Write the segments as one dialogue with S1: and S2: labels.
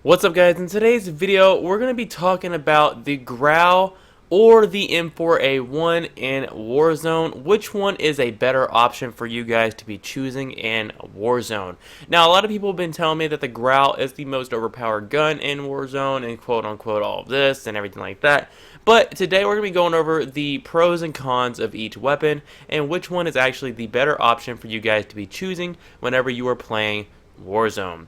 S1: What's up, guys? In today's video we're going to be talking about the Grau or the M4A1 in Warzone. Which one is a better option for you guys to be choosing in Warzone? Now, a lot of people have been telling me that the Grau is the most overpowered gun in Warzone and quote unquote all of this and everything like that. But today we're going to be going over the pros and cons of each weapon and which one is actually the better option for you guys to be choosing whenever you are playing Warzone.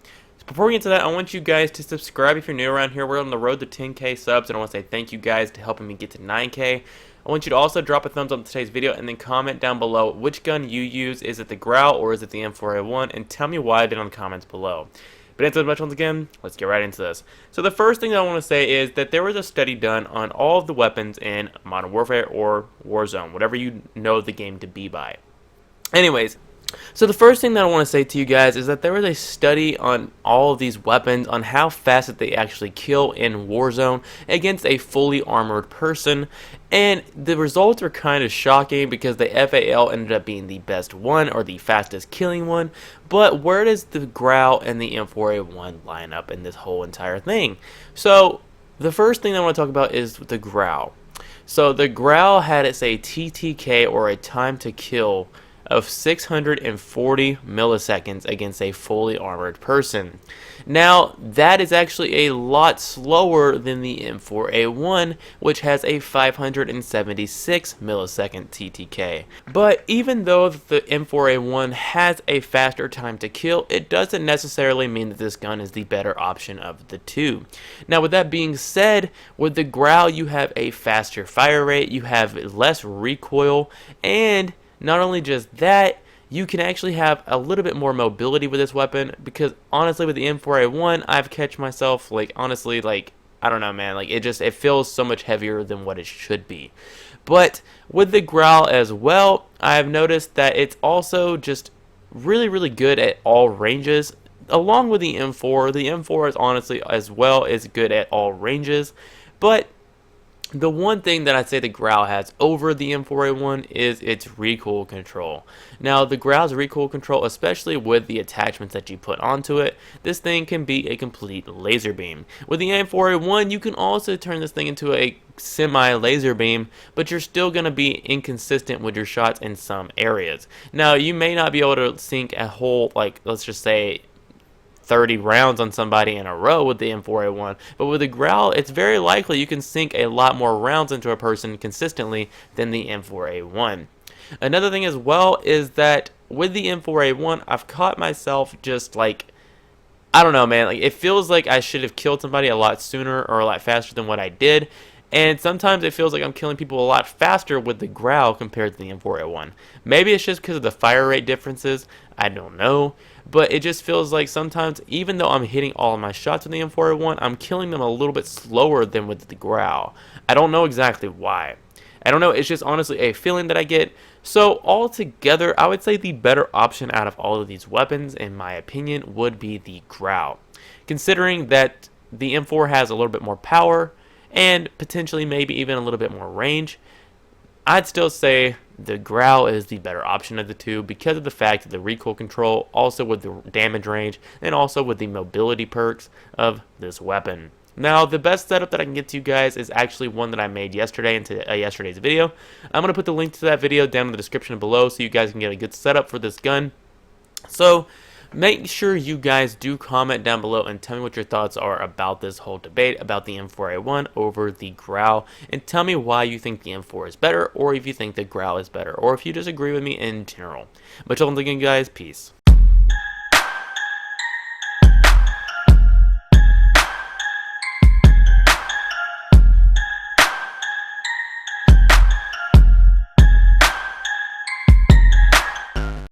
S1: Before we get to that, I want you guys to subscribe if you're new around here. We're on the road to 10K subs, and I want to say thank you guys to helping me get to 9K. I want you to also drop a thumbs up on today's video and then comment down below which gun you use. Is it the Grau or is it the M4A1? And tell me why in the comments below. But until much once again, let's get right into this. So the first thing that I want to say is that there was a study done on all of the weapons in Modern Warfare or Warzone, whatever you know the game to be by. Anyways, so the first thing that I want to say to you guys is that there was a study on all of these weapons on how fast that they actually kill in Warzone against a fully armored person, and the results are kind of shocking because the FAL ended up being the best one or the fastest killing one. But where does the Grau and the M4A1 line up in this whole entire thing? So the first thing I want to talk about is the Grau. So the Grau had its a TTK, or a time to kill, of 640 milliseconds against a fully armored person. Now, that is actually a lot slower than the M4A1, which has a 576 millisecond TTK. But even though the M4A1 has a faster time to kill, it doesn't necessarily mean that this gun is the better option of the two. Now, with that being said, with the Grau you have a faster fire rate, you have less recoil, and not only just that, you can actually have a little bit more mobility with this weapon, because honestly with the M4A1 I've catch myself honestly I don't know, man, it feels so much heavier than what it should be. But with the Grau as well, I've noticed that it's also just really good at all ranges. Along with the M4, the M4 is honestly as well is good at all ranges, but the one thing that I'd say the Grau has over the M4A1 is its recoil control. Now, the Grau's recoil control, especially with the attachments that you put onto it, this thing can be a complete laser beam. With the M4A1, you can also turn this thing into a semi-laser beam, but you're still going to be inconsistent with your shots in some areas. Now, you may not be able to sink a whole, let's just say, 30 rounds on somebody in a row with the M4A1, but with the Grau, it's very likely you can sink a lot more rounds into a person consistently than the M4A1. Another thing as well is that with the M4A1, I've caught myself just I don't know, man, it feels like I should have killed somebody a lot sooner or a lot faster than what I did. And sometimes it feels like I'm killing people a lot faster with the Grau compared to the M4A1. Maybe it's just because of the fire rate differences, I don't know. But it just feels like sometimes, even though I'm hitting all of my shots with the M4A1, I'm killing them a little bit slower than with the Grau. I don't know exactly why. I don't know, it's just honestly a feeling that I get. So altogether, I would say the better option out of all of these weapons, in my opinion, would be the Grau. Considering that the M4 has a little bit more power, and potentially maybe even a little bit more range, I'd still say the Grau is the better option of the two because of the fact that the recoil control, also with the damage range, and also with the mobility perks of this weapon. Now, the best setup that I can get to you guys is actually one that I made yesterday into yesterday's video. I'm going to put the link to that video down in the description below so you guys can get a good setup for this gun. So make sure you guys do comment down below and tell me what your thoughts are about this whole debate about the M4A1 over the Grau, and tell me why you think the M4 is better, or if you think the Grau is better, or if you disagree with me in general. But until then, guys, peace.